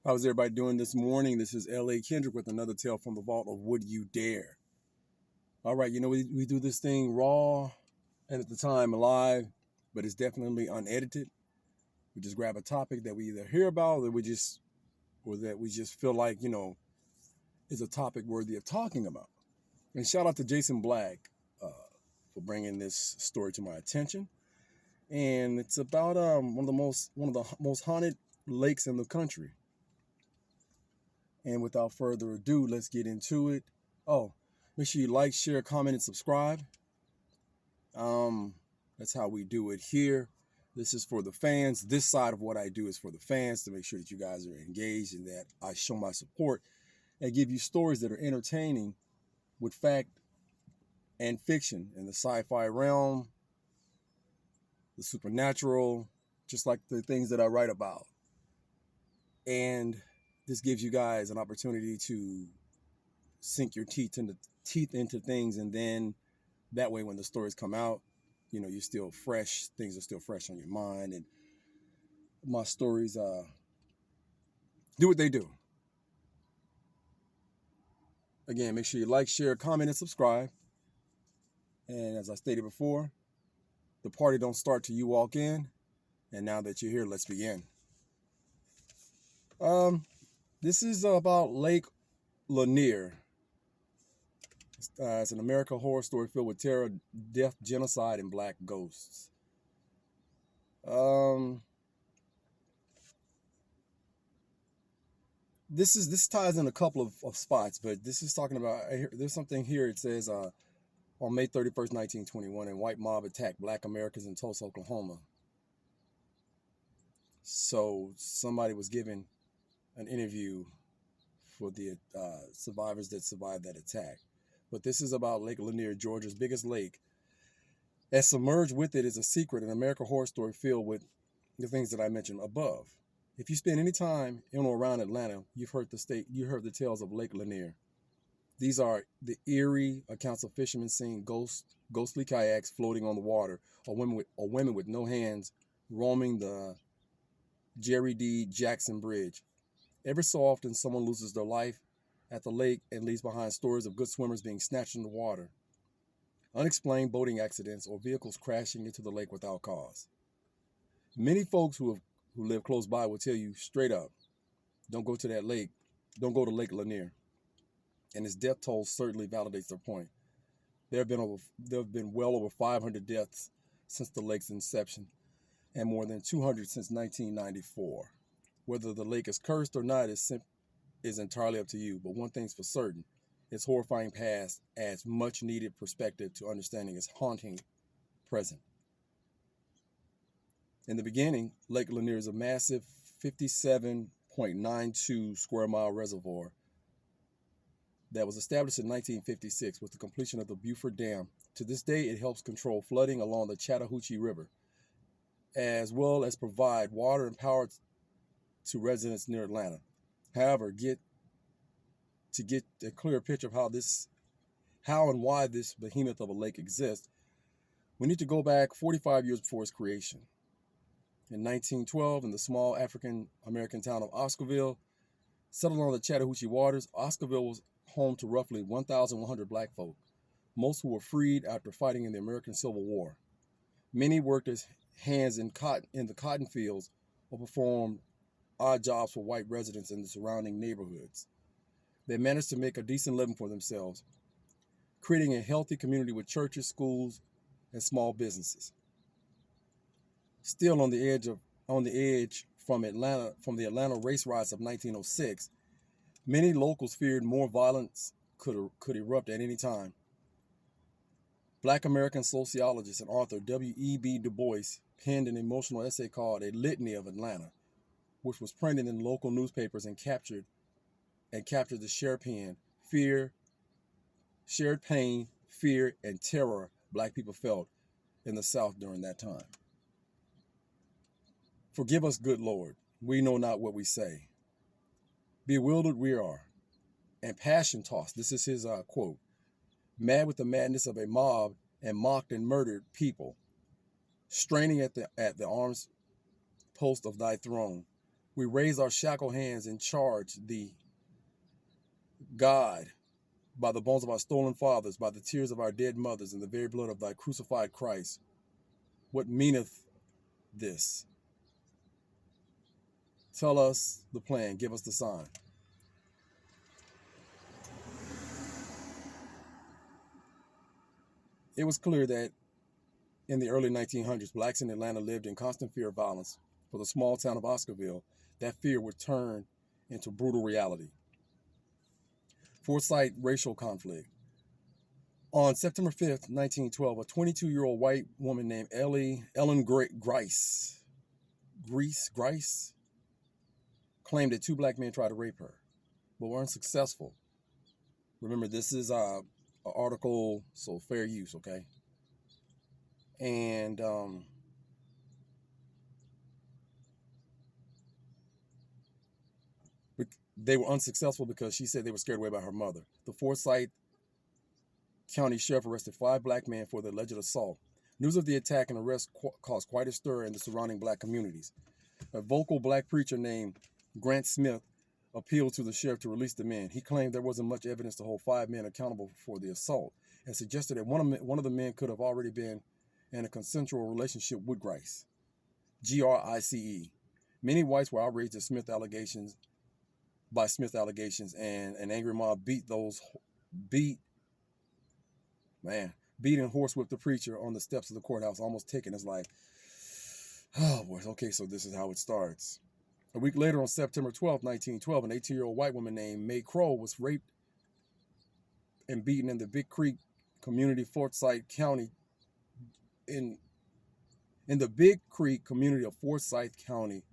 How's everybody doing this morning? This is L.A.Kendrick with another tale from the vault of Would You Dare. All right, we do this thing raw and at the time live, but it's definitely unedited. We just grab a topic that we either hear about or that we just feel like, is a topic worthy of talking about. And shout out to Jason Black uh, for bringing this story to my attention. And it's about one of the most haunted lakes in the country. And without further ado, let's get into it. Oh, make sure you like, share, comment, and subscribe. Um, that's how we do it here. This is for the fans. This side of what I do is for the fans to make sure that you guys are engaged and that I show my support and give you stories that are entertaining with fact and fiction in the sci-fi realm, the supernatural, just like the things that I write about. And this gives you guys an opportunity to sink your teeth into things, and then that way when the stories come out, you're still fresh, things are still fresh on your mind, and my stories do what they do. Again, make sure you like, share, comment, and subscribe. And as I stated before, the party don't start till you walk in. And now that you're here, let's begin. This is about Lake Lanier. It's an American horror story filled with terror, death, genocide, and black ghosts. This ties in a couple of spots, but this is talking about, there's something here. It says on May 31st, 1921, a white mob attacked black Americans in Tulsa, Oklahoma. So somebody was giving an interview for the survivors that survived that attack. But this is about Lake Lanier, Georgia's biggest lake. And submerged with it is a secret, an American horror story filled with the things that I mentioned above. If you spend any time in or around Atlanta, you heard the tales of Lake Lanier. These are the eerie accounts of fishermen seeing ghostly kayaks floating on the water, or women with no hands roaming the Jerry D. Jackson Bridge. Every so often, someone loses their life at the lake and leaves behind stories of good swimmers being snatched in the water, unexplained boating accidents, or vehicles crashing into the lake without cause. Many folks who live close by will tell you straight up, don't go to that lake. Don't go to Lake Lanier. And his death toll certainly validates their point. There have been well over 500 deaths since the lake's inception, and more than 200 since 1994. Whether the lake is cursed or not is entirely up to you. But one thing's for certain: its horrifying past adds much needed perspective to understanding its haunting present. In the beginning, Lake Lanier is a massive 57.92 square mile reservoir that was established in 1956 with the completion of the Beaufort Dam. To this day, it helps control flooding along the Chattahoochee River, as well as provide water and power to residents near Atlanta. However, get a clearer picture of how and why this behemoth of a lake exists, we need to go back 45 years before its creation. In 1912, in the small African-American town of Oscarville, settled on the Chattahoochee waters, Oscarville was home to roughly 1,100 black folk, most who were freed after fighting in the American Civil War. Many worked as hands in the cotton fields or performed odd jobs for white residents in the surrounding neighborhoods. They managed to make a decent living for themselves, creating a healthy community with churches, schools, and small businesses. Still on the edge from the Atlanta race riots of 1906, many locals feared more violence could erupt at any time. Black American sociologist and author W.E.B. Du Bois penned an emotional essay called A Litany of Atlanta, which was printed in local newspapers and captured the shared pain, fear, and terror black people felt in the South during that time. Forgive us, good Lord, we know not what we say. Bewildered we are, and passion tossed. This is his quote. Mad with the madness of a mob and mocked and murdered people, straining at the arms post of thy throne. We raise our shackled hands and charge thee, God, by the bones of our stolen fathers, by the tears of our dead mothers, and the very blood of thy crucified Christ. What meaneth this? Tell us the plan, give us the sign. It was clear that in the early 1900s, blacks in Atlanta lived in constant fear of violence. For the small town of Oscarville, that fear would turn into brutal reality. Forsyth racial conflict. On September 5th, 1912, a 22-year-old white woman named Ellen Grice claimed that two black men tried to rape her, but were unsuccessful. Remember, this is an article, so fair use, okay? And they were unsuccessful because she said they were scared away by her mother. The Forsyth County Sheriff arrested 5 black men for the alleged assault. News of the attack and arrest caused quite a stir in the surrounding black communities. A vocal black preacher named Grant Smith appealed to the sheriff to release the men. He claimed there wasn't much evidence to hold 5 men accountable for the assault and suggested that one of the men could have already been in a consensual relationship with Grice. Grice. Many whites were outraged at Smith allegations, and an angry mob beat and horsewhipped the preacher on the steps of the courthouse, almost taking his life. Oh boy, okay, so this is how it starts. A week later, on September 12, 1912, an 18-year-old white woman named May Crow was raped and beaten in the Big Creek community, Forsyth County, in the Big Creek community of Forsyth County,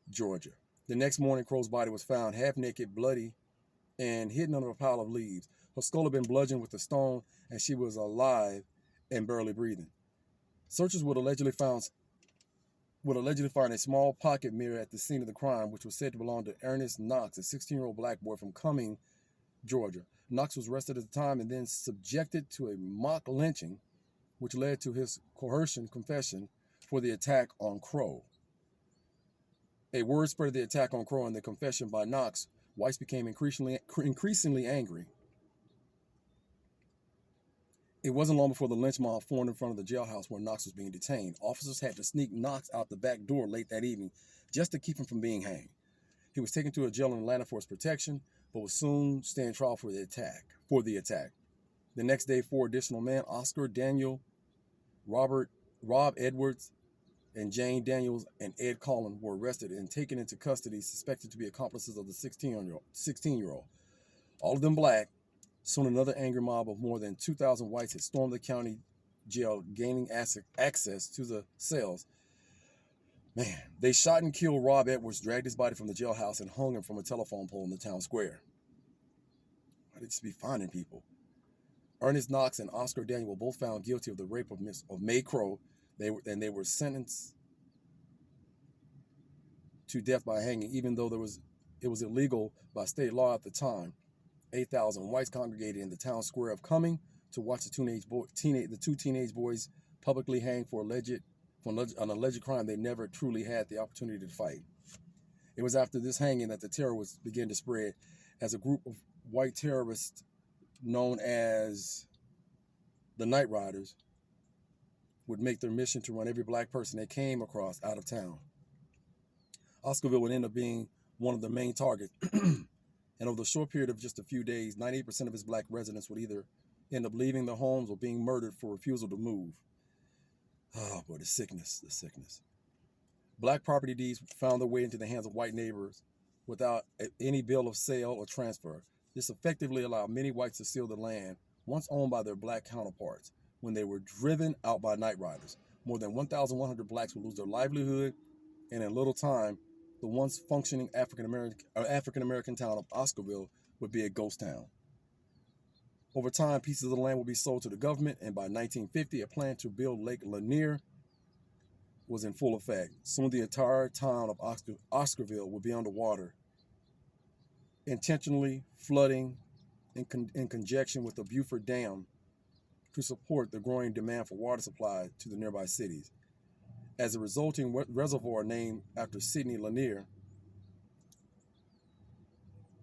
Georgia. The next morning, Crow's body was found half naked, bloody, and hidden under a pile of leaves. Her skull had been bludgeoned with a stone, and she was alive and barely breathing. Searchers would allegedly find a small pocket mirror at the scene of the crime, which was said to belong to Ernest Knox, a 16-year-old black boy from Cumming, Georgia. Knox was arrested at the time and then subjected to a mock lynching, which led to his coercion confession for the attack on Crow. A word spread of the attack on Crow and the confession by Knox. Whites became increasingly angry. It wasn't long before the lynch mob formed in front of the jailhouse where Knox was being detained. Officers had to sneak Knox out the back door late that evening just to keep him from being hanged. He was taken to a jail in Atlanta for his protection, but would soon stand trial for the attack. The next day, 4 additional men, Oscar Daniel, Rob Edwards, and Jane Daniels and Ed Collin, were arrested and taken into custody, suspected to be accomplices of the 16-year-old. All of them black. Soon another angry mob of more than 2,000 whites had stormed the county jail, gaining access to the cells. Man, they shot and killed Rob Edwards, dragged his body from the jailhouse, and hung him from a telephone pole in the town square. Why did they just be finding people? Ernest Knox and Oscar Daniel were both found guilty of the rape of May Crow. They were sentenced to death by hanging, even though it was illegal by state law at the time. 8,000 whites congregated in the town square of Cumming to watch the two teenage boys publicly hanged for an alleged crime they never truly had the opportunity to fight. It was after this hanging that the terror began to spread, as a group of white terrorists known as the Night Riders would make their mission to run every black person they came across out of town. Oscarville would end up being one of the main targets. And over the short period of just a few days, 98% of its black residents would either end up leaving their homes or being murdered for refusal to move. Oh boy, the sickness. Black property deeds found their way into the hands of white neighbors without any bill of sale or transfer. This effectively allowed many whites to steal the land once owned by their black counterparts when they were driven out by night riders. More than 1,100 blacks would lose their livelihood, and in little time, the once functioning African American town of Oscarville would be a ghost town. Over time, pieces of the land would be sold to the government, and by 1950, a plan to build Lake Lanier was in full effect. Soon the entire town of Oscarville would be underwater, intentionally flooding in conjunction with the Beaufort Dam to support the growing demand for water supply to the nearby cities. As a resulting reservoir named after Sidney Lanier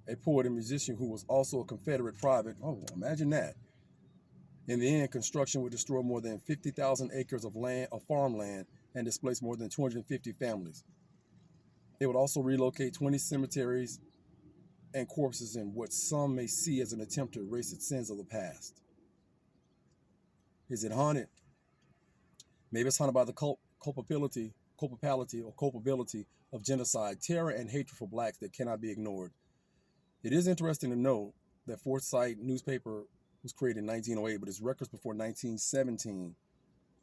a poet and musician who was also a Confederate private. Oh, imagine that. In the end, construction would destroy more than 50,000 acres of land, of farmland, and displace more than 250 families. It would also relocate 20 cemeteries and corpses in what some may see as an attempt to erase its sins of the past. Is it haunted? Maybe it's haunted by the culpability of genocide, terror, and hatred for blacks that cannot be ignored. It is interesting to note that Forsyth newspaper was created in 1908, but its records before 1917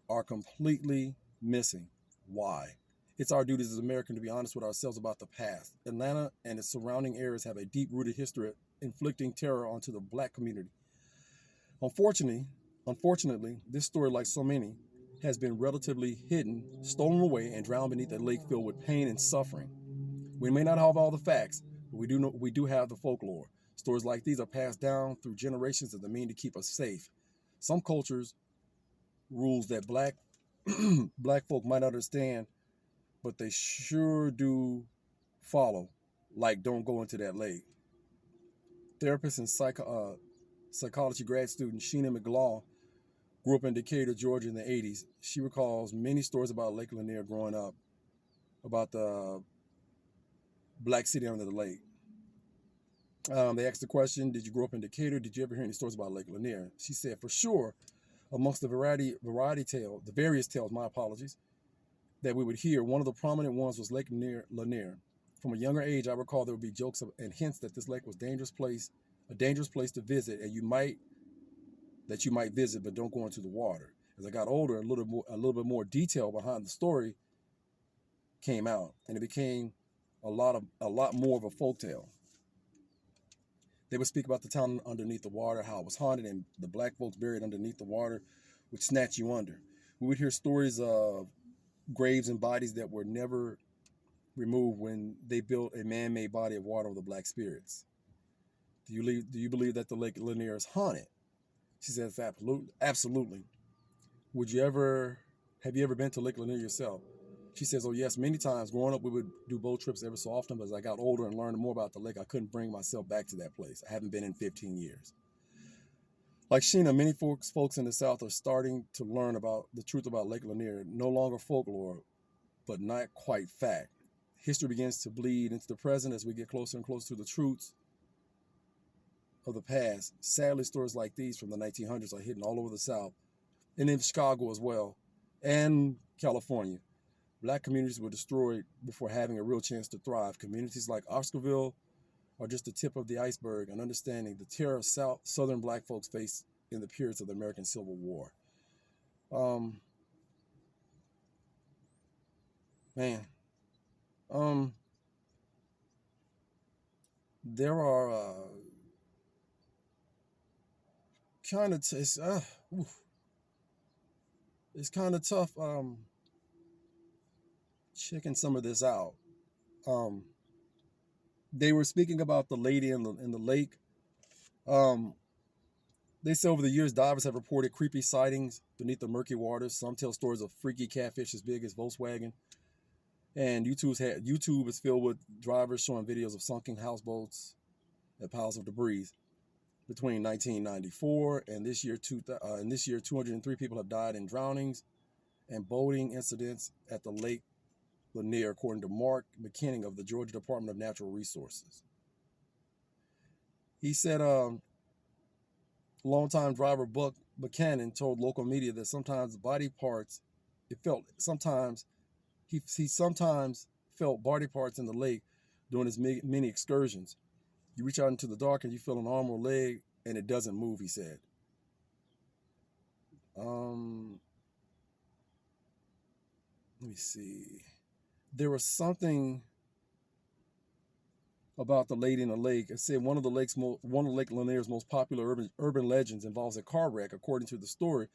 are completely missing. Why? It's our duty as Americans to be honest with ourselves about the past. Atlanta and its surrounding areas have a deep-rooted history of inflicting terror onto the black community. Unfortunately, this story, like so many, has been relatively hidden, stolen away, and drowned beneath a lake filled with pain and suffering. We may not have all the facts, but we do have the folklore. Stories like these are passed down through generations as the mean to keep us safe. Some cultures rules that black folk might understand, but they sure do follow, like don't go into that lake. Therapist and psychology grad student Sheena McGlaw grew up in Decatur, Georgia in the 80s. She recalls many stories about Lake Lanier growing up, about the black city under the lake. They asked the question, did you grow up in Decatur? Did you ever hear any stories about Lake Lanier? She said, for sure, amongst the various tales, my apologies, that we would hear, one of the prominent ones was Lake Lanier. From a younger age, I recall there would be jokes and hints that this lake was a dangerous place to visit, and you might visit, but don't go into the water. As I got older, a little bit more detail behind the story came out, and it became a lot more of a folktale. They would speak about the town underneath the water, how it was haunted, and the black folks buried underneath the water would snatch you under. We would hear stories of graves and bodies that were never removed when they built a man-made body of water with the black spirits. Do you believe that the Lake Lanier is haunted? She says, absolutely. Have you ever been to Lake Lanier yourself? She says, oh yes, many times. Growing up, we would do boat trips every so often, but as I got older and learned more about the lake, I couldn't bring myself back to that place. I haven't been in 15 years. Like Sheena, many folks in the South are starting to learn about the truth about Lake Lanier, no longer folklore, but not quite fact. History begins to bleed into the present as we get closer and closer to the truths of the past. Sadly, stories like these from the 1900s are hidden all over the South, and in Chicago as well, and California. Black communities were destroyed before having a real chance to thrive. Communities like Oscarville are just the tip of the iceberg in understanding the terror Southern black folks faced in the periods of the American Civil War. There are it's kind of tough checking some of this out. They were speaking about the lady in the lake. They say over the years, divers have reported creepy sightings beneath the murky waters. Some tell stories of freaky catfish as big as Volkswagen. And YouTube is filled with drivers showing videos of sunken houseboats and piles of debris. Between 1994 and this year, 203 people have died in drownings and boating incidents at the Lake Lanier, according to Mark McKinnon of the Georgia Department of Natural Resources. He said, longtime driver Buck Buchanan told local media that sometimes body parts, he sometimes felt body parts in the lake during his many excursions. You reach out into the dark and you feel an arm or leg and it doesn't move, he said. Let me see. There was something about the lady in the lake. It said one of Lake Lanier's most popular urban legends involves a car wreck. According to the story,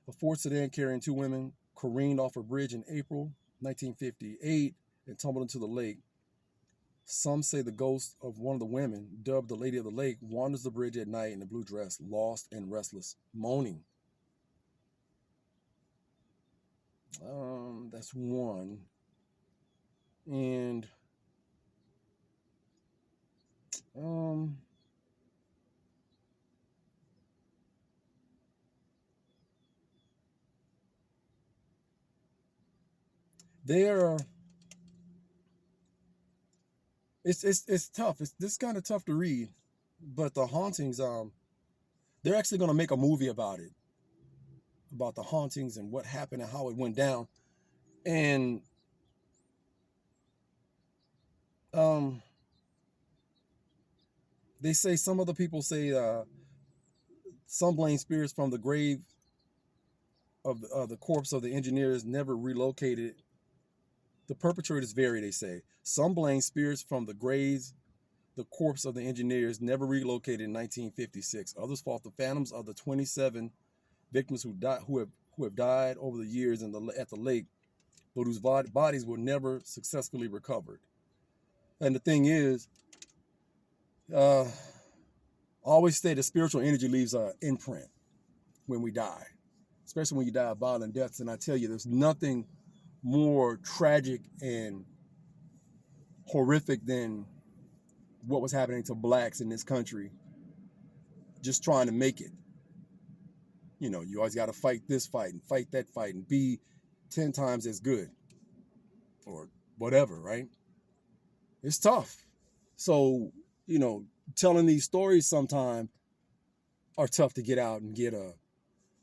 a Ford sedan carrying two women careened off a bridge in April 1958 and tumbled into the lake. Some say the ghost of one of the women, dubbed the Lady of the Lake, wanders the bridge at night in a blue dress, lost and restless, moaning. That's one. And they're it's tough. This kind of tough to read, but the hauntings, they're actually gonna make a movie about it, about the hauntings and what happened and how it went down. And um, they say some other people say some blame spirits from the grave of the corpse of the engineers never relocated. The perpetrators vary, they say. Some blame spirits from the graves, the corpse of the engineers never relocated in 1956. Others fault the phantoms of the 27 victims who have died over the years at the lake, but whose bodies were never successfully recovered. And the thing is, I always say the spiritual energy leaves an imprint when we die, especially when you die of violent deaths. And I tell you, there's nothing more tragic and horrific than what was happening to blacks in this country, just trying to make it. You know, you always got to fight this fight and fight that fight and be 10 times as good or whatever, right? It's tough. So, you know, telling these stories sometimes are tough to get out and get a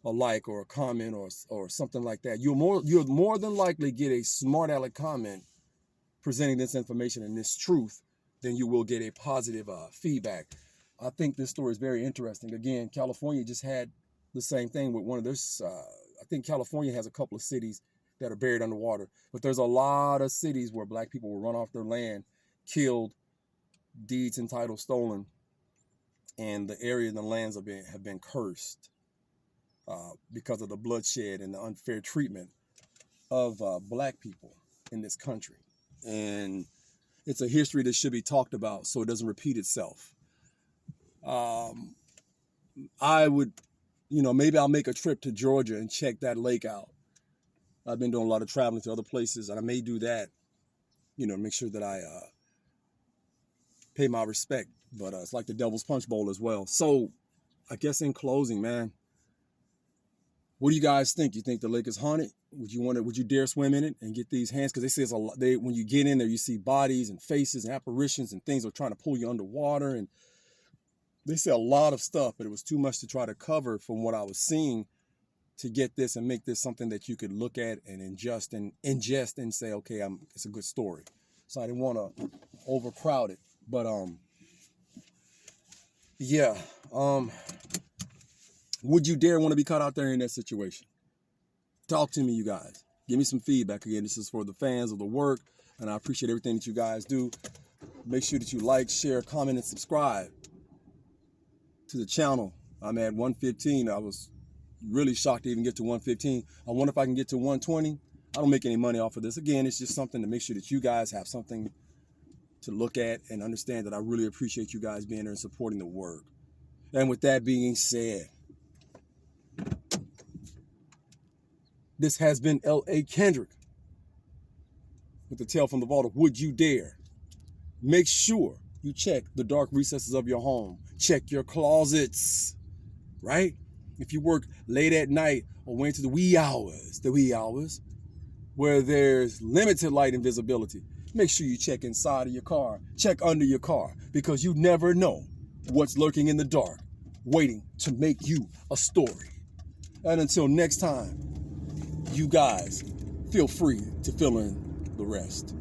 like or a comment or something like that. You'll more than likely get a smart aleck comment presenting this information and this truth than you will get a positive feedback. I think this story is very interesting. Again, California just had the same thing with one of those. I think California has a couple of cities that are buried underwater, but there's a lot of cities where black people were run off their land, killed, deeds and titles stolen, and the area and the lands have been cursed because of the bloodshed and the unfair treatment of black people in this country. And it's a history that should be talked about so it doesn't repeat itself. I would, you know, maybe I'll make a trip to Georgia and check that lake out. I've been doing a lot of traveling to other places, and I may do that, you know, make sure that I pay my respect. But it's like the Devil's Punch Bowl as well. So I guess in closing, man, what do you guys think? You think the lake is haunted? Would you dare swim in it and get these hands? Because they say it's a lot. When you get in there, you see bodies and faces and apparitions and things are trying to pull you underwater. And they say a lot of stuff, but it was too much to try to cover from what I was seeing to get this and make this something that you could look at and ingest and say, okay, it's a good story. So I didn't want to overcrowd it, but yeah. Would you dare want to be caught out there in that situation? Talk to me, you guys. Give me some feedback. Again, this is for the fans of the work, and I appreciate everything that you guys do. Make sure that you like, share, comment, and subscribe to the channel. I'm at 115. I was really shocked to even get to 115. I wonder if I can get to 120. I don't make any money off of this. Again, it's just something to make sure that you guys have something to look at and understand that I really appreciate you guys being there and supporting the work. And with that being said, this has been L.A.Kendrick with the tale from the vault of Would You Dare. Make sure you check the dark recesses of your home. Check your closets, right? If you work late at night or went to the wee hours, where there's limited light and visibility, make sure you check inside of your car, check under your car, because you never know what's lurking in the dark, waiting to make you a story. And until next time, you guys feel free to fill in the rest.